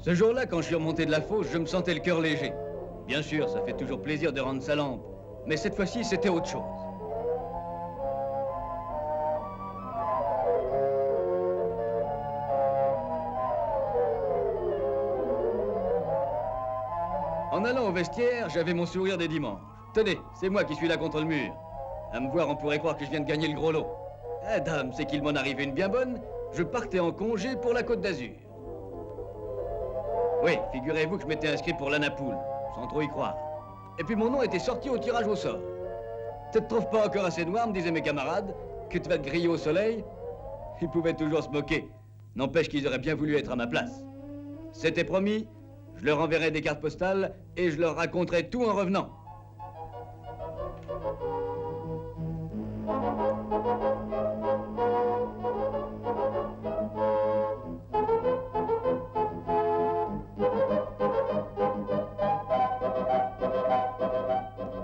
Ce jour-là, quand je suis remonté de la fosse, je me sentais le cœur léger. Bien sûr, ça fait toujours plaisir de rendre sa lampe, mais cette fois-ci, c'était autre chose. En allant au vestiaire, j'avais mon sourire des dimanches. Tenez, c'est moi qui suis là contre le mur. À me voir, on pourrait croire que je viens de gagner le gros lot. Eh dame, c'est qu'il m'en arrivait une bien bonne. Je partais en congé pour la Côte d'Azur. Oui, figurez-vous que je m'étais inscrit pour l'Anapoule, sans trop y croire. Et puis mon nom était sorti au tirage au sort. Tu te trouves pas encore assez noir, me disaient mes camarades, que tu vas te griller au soleil? Ils pouvaient toujours se moquer. N'empêche qu'ils auraient bien voulu être à ma place. C'était promis, je leur enverrai des cartes postales et je leur raconterai tout en revenant.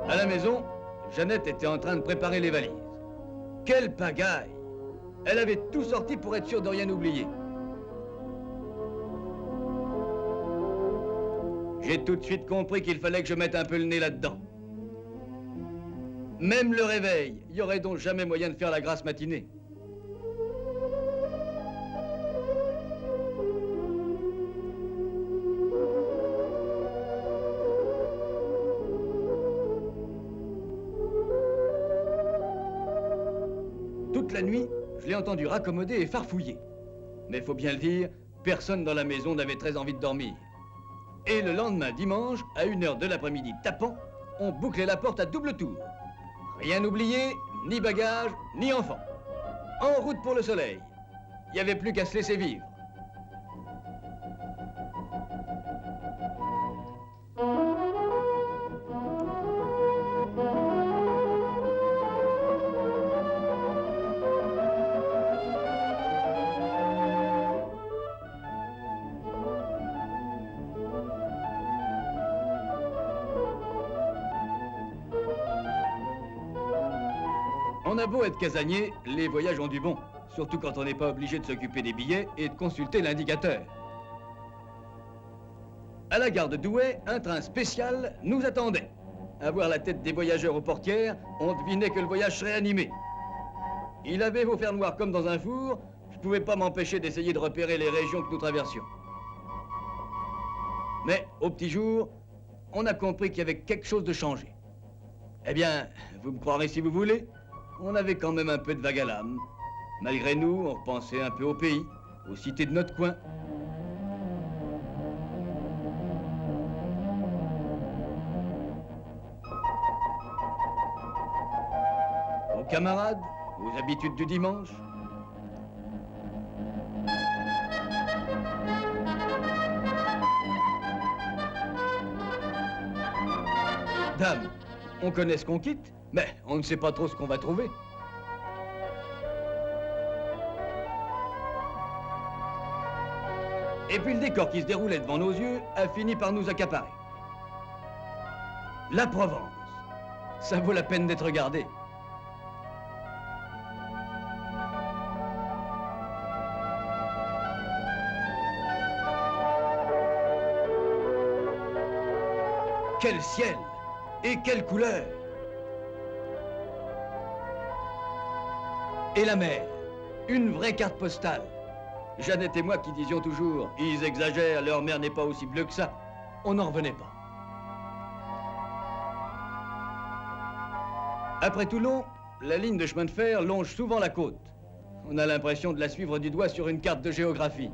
À la maison, Jeannette était en train de préparer les valises. Quelle pagaille! Elle avait tout sorti pour être sûre de rien oublier. J'ai tout de suite compris qu'il fallait que je mette un peu le nez là-dedans. Même le réveil, il y aurait donc jamais moyen de faire la grasse matinée. Toute la nuit, je l'ai entendu raccommoder et farfouiller. Mais faut bien le dire, personne dans la maison n'avait très envie de dormir. Et le lendemain dimanche, à 1h de l'après-midi tapant, on bouclait la porte à double tour. Rien oublié, ni bagages, ni enfants. En route pour le soleil. Il n'y avait plus qu'à se laisser vivre. On a beau être casanier, les voyages ont du bon. Surtout quand on n'est pas obligé de s'occuper des billets et de consulter l'indicateur. À la gare de Douai, un train spécial nous attendait. À voir la tête des voyageurs aux portières, on devinait que le voyage serait animé. Il avait beau faire noir comme dans un four, je ne pouvais pas m'empêcher d'essayer de repérer les régions que nous traversions. Mais au petit jour, on a compris qu'il y avait quelque chose de changé. Eh bien, vous me croirez si vous voulez, on avait quand même un peu de vague à l'âme. Malgré nous, on repensait un peu au pays, aux cités de notre coin. Aux camarades, aux habitudes du dimanche. Dame, on connaît ce qu'on quitte, mais on ne sait pas trop ce qu'on va trouver. Et puis le décor qui se déroulait devant nos yeux a fini par nous accaparer. La Provence, ça vaut la peine d'être regardé. Quel ciel et quelle couleur! Et la mer, une vraie carte postale. Jeannette et moi qui disions toujours, ils exagèrent, leur mer n'est pas aussi bleue que ça. On n'en revenait pas. Après Toulon, la ligne de chemin de fer longe souvent la côte. On a l'impression de la suivre du doigt sur une carte de géographie.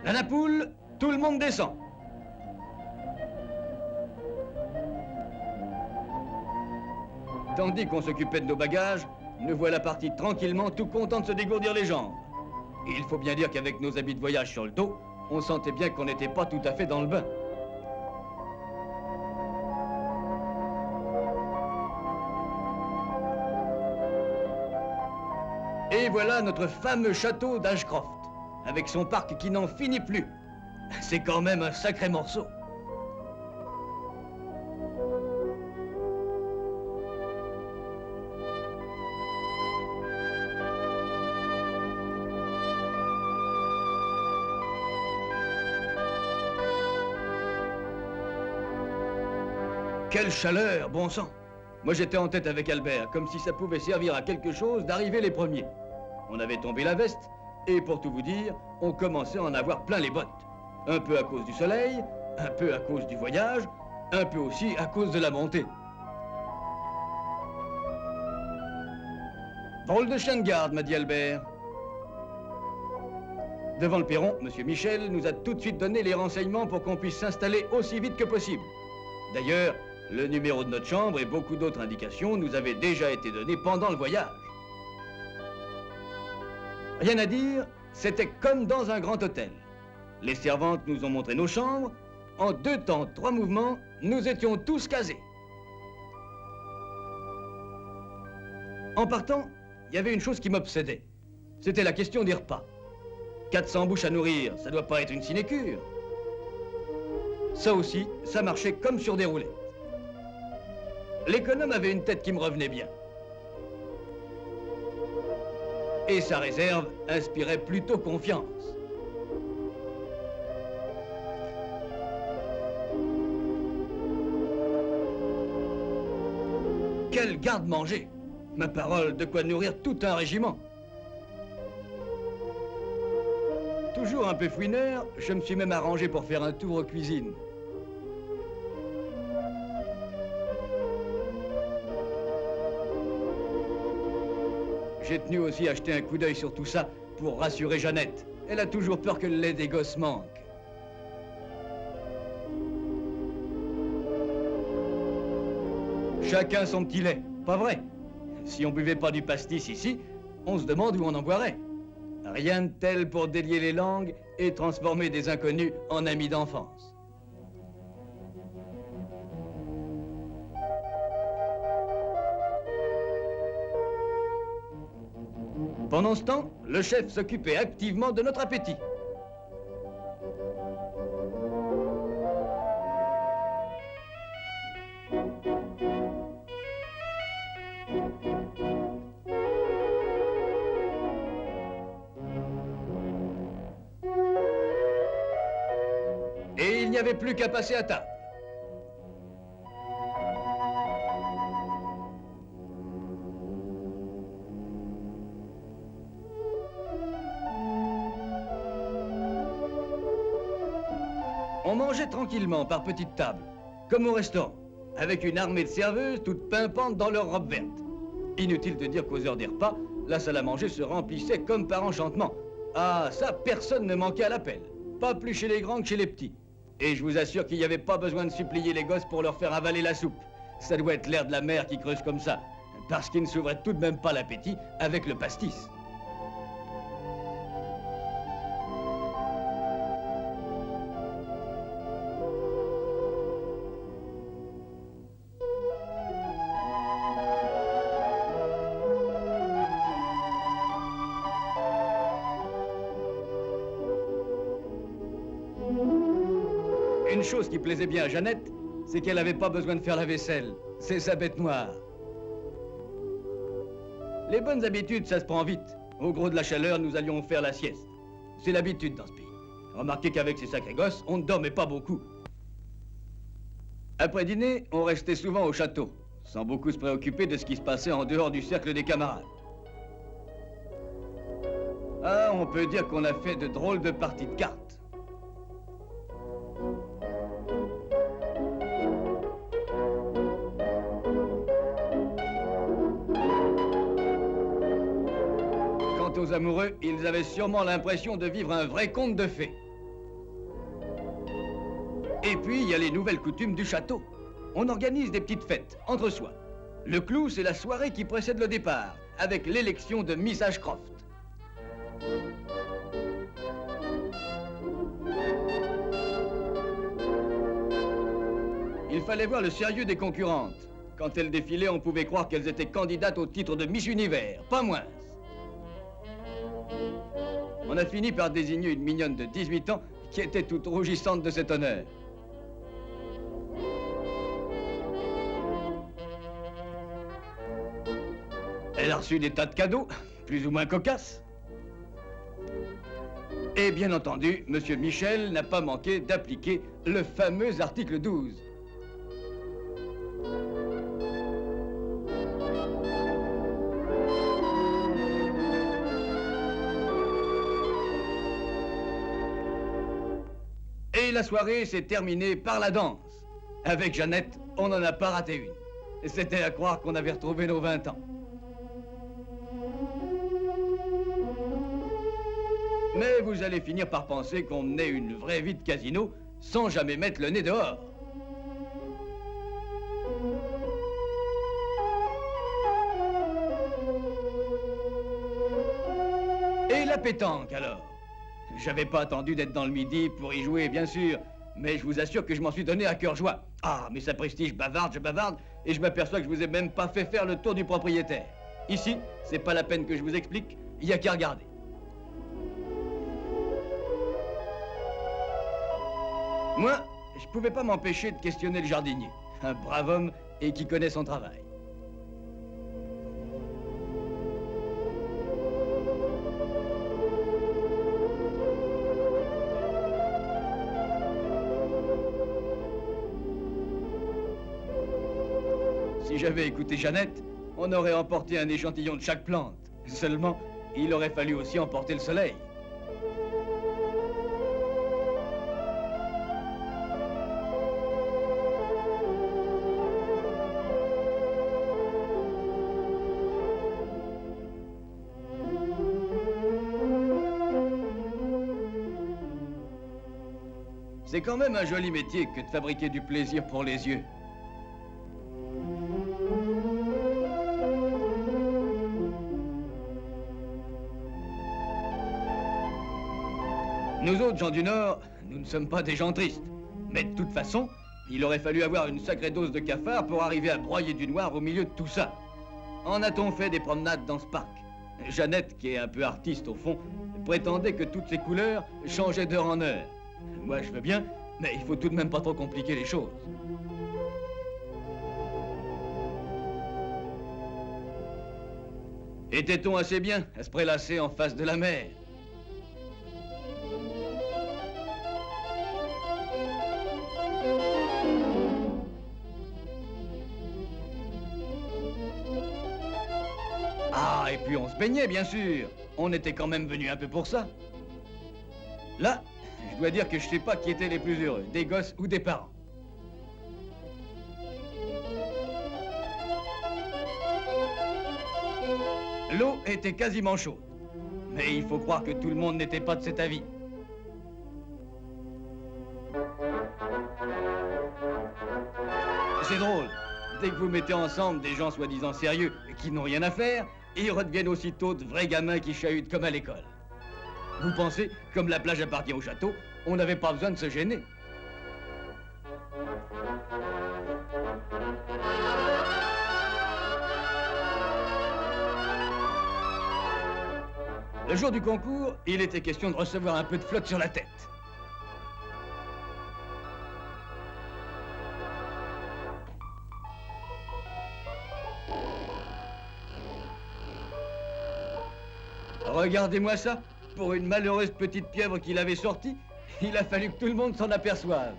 La Napoule, tout le monde descend. Tandis qu'on s'occupait de nos bagages, nous voilà partis tranquillement, tout contents de se dégourdir les jambes. Et il faut bien dire qu'avec nos habits de voyage sur le dos, on sentait bien qu'on n'était pas tout à fait dans le bain. Et voilà notre fameux château d'Ashcroft, avec son parc qui n'en finit plus. C'est quand même un sacré morceau. Quelle chaleur, bon sang! Moi j'étais en tête avec Albert, comme si ça pouvait servir à quelque chose d'arriver les premiers. On avait tombé la veste, et pour tout vous dire, on commençait à en avoir plein les bottes. Un peu à cause du soleil, un peu à cause du voyage, un peu aussi à cause de la montée. Drôle de chien de garde, m'a dit Albert. Devant le perron, M. Michel nous a tout de suite donné les renseignements pour qu'on puisse s'installer aussi vite que possible. D'ailleurs, le numéro de notre chambre et beaucoup d'autres indications nous avaient déjà été donnés pendant le voyage. Rien à dire, c'était comme dans un grand hôtel. Les servantes nous ont montré nos chambres. En 2 temps, 3 mouvements, nous étions tous casés. En partant, il y avait une chose qui m'obsédait. C'était la question des repas. 400 bouches à nourrir, ça doit pas être une sinécure. Ça aussi, ça marchait comme sur des roulettes. L'économe avait une tête qui me revenait bien. Et sa réserve inspirait plutôt confiance. Quel garde-manger! Ma parole, de quoi nourrir tout un régiment. Toujours un peu fouineur, je me suis même arrangé pour faire un tour aux cuisines. J'ai tenu aussi à acheter un coup d'œil sur tout ça pour rassurer Jeannette. Elle a toujours peur que le lait des gosses manque. Chacun son petit lait, pas vrai? Si on buvait pas du pastis ici, on se demande où on en boirait. Rien de tel pour délier les langues et transformer des inconnus en amis d'enfance. Pendant ce temps, le chef s'occupait activement de notre appétit. Et il n'y avait plus qu'à passer à table. On mangeait tranquillement par petites tables, comme au restaurant, avec une armée de serveuses toutes pimpantes dans leurs robes vertes. Inutile de dire qu'aux heures des repas, la salle à manger se remplissait comme par enchantement. Ah, ça, personne ne manquait à l'appel. Pas plus chez les grands que chez les petits. Et je vous assure qu'il n'y avait pas besoin de supplier les gosses pour leur faire avaler la soupe. Ça doit être l'air de la mer qui creuse comme ça, parce qu'ils ne s'ouvraient tout de même pas l'appétit avec le pastis. Une chose qui plaisait bien à Jeannette, c'est qu'elle n'avait pas besoin de faire la vaisselle. C'est sa bête noire. Les bonnes habitudes, ça se prend vite. Au gros de la chaleur, nous allions faire la sieste. C'est l'habitude dans ce pays. Remarquez qu'avec ces sacrés gosses, on ne dormait pas beaucoup. Après dîner, on restait souvent au château, sans beaucoup se préoccuper de ce qui se passait en dehors du cercle des camarades. Ah, on peut dire qu'on a fait de drôles de parties de cartes. Quant aux amoureux, ils avaient sûrement l'impression de vivre un vrai conte de fées. Et puis, il y a les nouvelles coutumes du château. On organise des petites fêtes, entre soi. Le clou, c'est la soirée qui précède le départ, avec l'élection de Miss Ashcroft. Il fallait voir le sérieux des concurrentes. Quand elles défilaient, on pouvait croire qu'elles étaient candidates au titre de Miss Univers, pas moins. on a fini par désigner une mignonne de 18 ans qui était toute rougissante de cet honneur. Elle a reçu des tas de cadeaux, plus ou moins cocasses. Et bien entendu, Monsieur Michel n'a pas manqué d'appliquer le fameux article 12. Et la soirée s'est terminée par la danse. Avec Jeannette, on n'en a pas raté une. C'était à croire qu'on avait retrouvé nos 20 ans. Mais vous allez finir par penser qu'on menait une vraie vie de casino sans jamais mettre le nez dehors. Et la pétanque, alors? J'avais pas attendu d'être dans le Midi pour y jouer, bien sûr, mais je vous assure que je m'en suis donné à cœur joie. Ah, mais sapristi, je bavarde, et je m'aperçois que je vous ai même pas fait faire le tour du propriétaire. Ici, c'est pas la peine que je vous explique, il y a qu'à regarder. Moi, je pouvais pas m'empêcher de questionner le jardinier, un brave homme et qui connaît son travail. Si j'avais écouté Jeannette, on aurait emporté un échantillon de chaque plante. Seulement, il aurait fallu aussi emporter le soleil. C'est quand même un joli métier que de fabriquer du plaisir pour les yeux. Nous autres, gens du Nord, nous ne sommes pas des gens tristes. Mais de toute façon, il aurait fallu avoir une sacrée dose de cafard pour arriver à broyer du noir au milieu de tout ça. En a-t-on fait des promenades dans ce parc? Jeannette, qui est un peu artiste au fond, prétendait que toutes ces couleurs changeaient d'heure en heure. Moi, je veux bien, mais il faut tout de même pas trop compliquer les choses. Était-on assez bien à se prélasser en face de la mer? Ah, et puis on se baignait, bien sûr. On était quand même venus un peu pour ça. Là, je dois dire que je sais pas qui étaient les plus heureux, des gosses ou des parents. L'eau était quasiment chaude. Mais il faut croire que tout le monde n'était pas de cet avis. C'est drôle. Dès que vous mettez ensemble des gens soi-disant sérieux qui n'ont rien à faire, ils redeviennent aussitôt de vrais gamins qui chahutent comme à l'école. Vous pensez, comme la plage appartient au château, on n'avait pas besoin de se gêner. Le jour du concours, il était question de recevoir un peu de flotte sur la tête. Regardez-moi ça. Pour une malheureuse petite pieuvre qu'il avait sortie, il a fallu que tout le monde s'en aperçoive.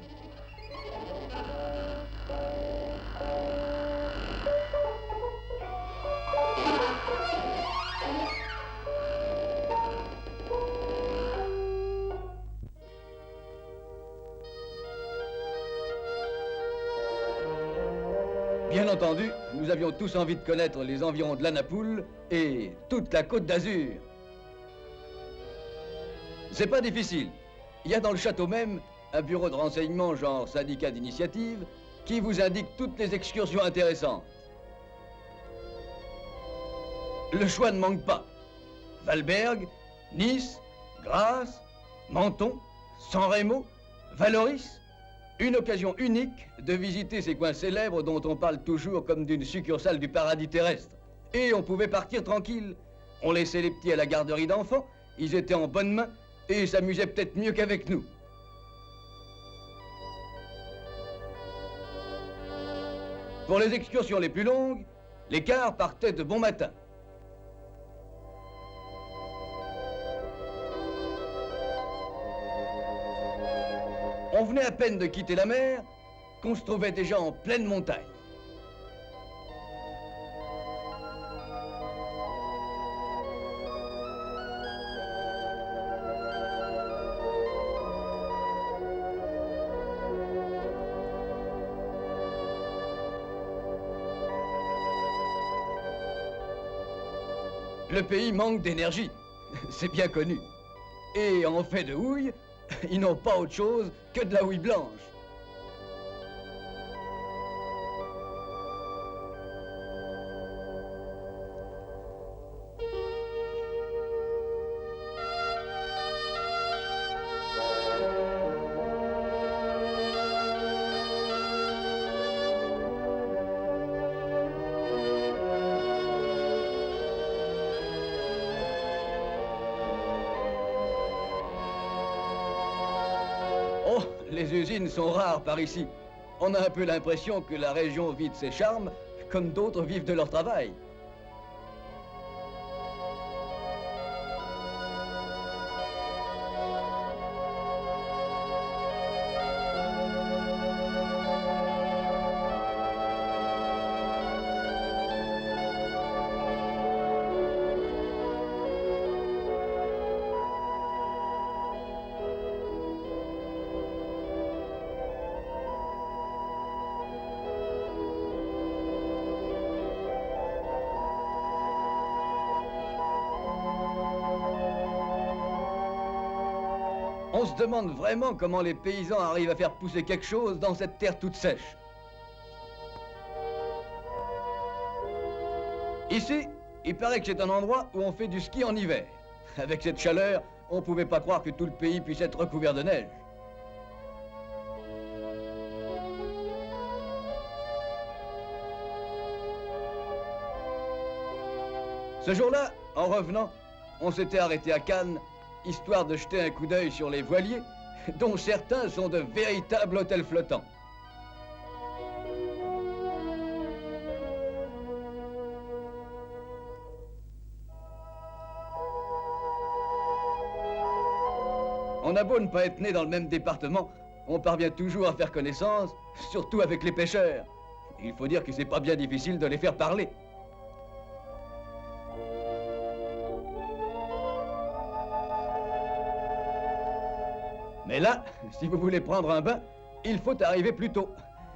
Bien entendu, nous avions tous envie de connaître les environs de la Napoule et toute la Côte d'Azur. C'est pas difficile. Il y a dans le château même un bureau de renseignement genre syndicat d'initiative qui vous indique toutes les excursions intéressantes. Le choix ne manque pas. Valberg, Nice, Grasse, Menton, San Remo, Valoris. Une occasion unique de visiter ces coins célèbres dont on parle toujours comme d'une succursale du paradis terrestre. Et on pouvait partir tranquille. On laissait les petits à la garderie d'enfants Ils étaient en bonne main et s'amusaient peut-être mieux qu'avec nous. Pour les excursions les plus longues, les cars partaient de bon matin. On venait à peine de quitter la mer qu'on se trouvait déjà en pleine montagne. Le pays manque d'énergie, c'est bien connu. Et en fait de houille, ils n'ont pas autre chose que de la houille blanche. Oh, les usines sont rares par ici. On a un peu l'impression que la région vit de ses charmes, comme d'autres vivent de leur travail. On se demande vraiment comment les paysans arrivent à faire pousser quelque chose dans cette terre toute sèche. Ici, il paraît que c'est un endroit où on fait du ski en hiver. Avec cette chaleur, on ne pouvait pas croire que tout le pays puisse être recouvert de neige. Ce jour-là, en revenant, on s'était arrêté à Cannes, histoire de jeter un coup d'œil sur les voiliers, dont certains sont de véritables hôtels flottants. On a beau ne pas être né dans le même département, on parvient toujours à faire connaissance, surtout avec les pêcheurs. Il faut dire que c'est pas bien difficile de les faire parler. Mais là, si vous voulez prendre un bain, il faut arriver plus tôt.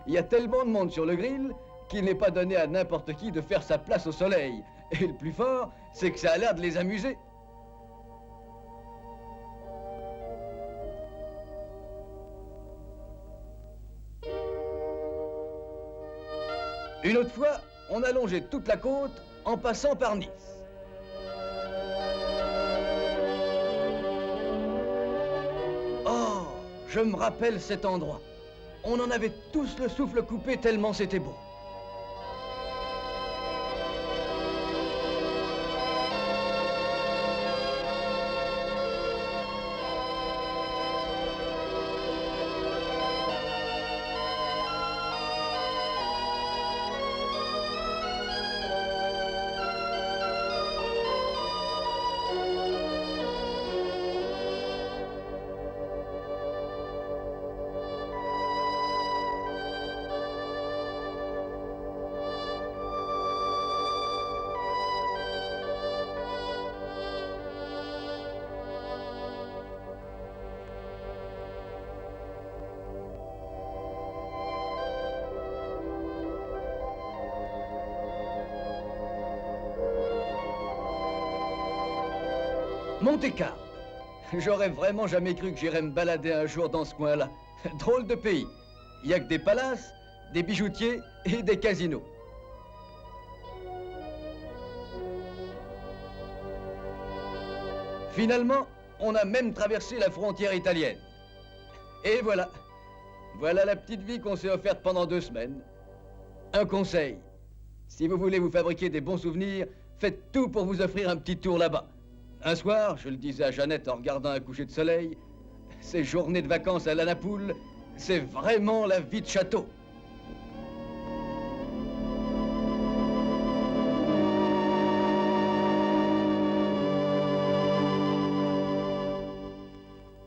Il y a tellement de monde sur le grill qu'il n'est pas donné à n'importe qui de faire sa place au soleil. Et le plus fort, c'est que ça a l'air de les amuser. Une autre fois, on a longé toute la côte en passant par Nice. Oh, je me rappelle cet endroit. On en avait tous le souffle coupé tellement c'était beau. Monte-Carlo. J'aurais vraiment jamais cru que j'irais me balader un jour dans ce coin-là. Drôle de pays. Il n'y a que des palaces, des bijoutiers et des casinos. Finalement, on a même traversé la frontière italienne. Et voilà. Voilà la petite vie qu'on s'est offerte pendant 2 semaines. Un conseil. Si vous voulez vous fabriquer des bons souvenirs, faites tout pour vous offrir un petit tour là-bas. Un soir, je le disais à Jeannette en regardant un coucher de soleil, ces journées de vacances à la Napoule, c'est vraiment la vie de château.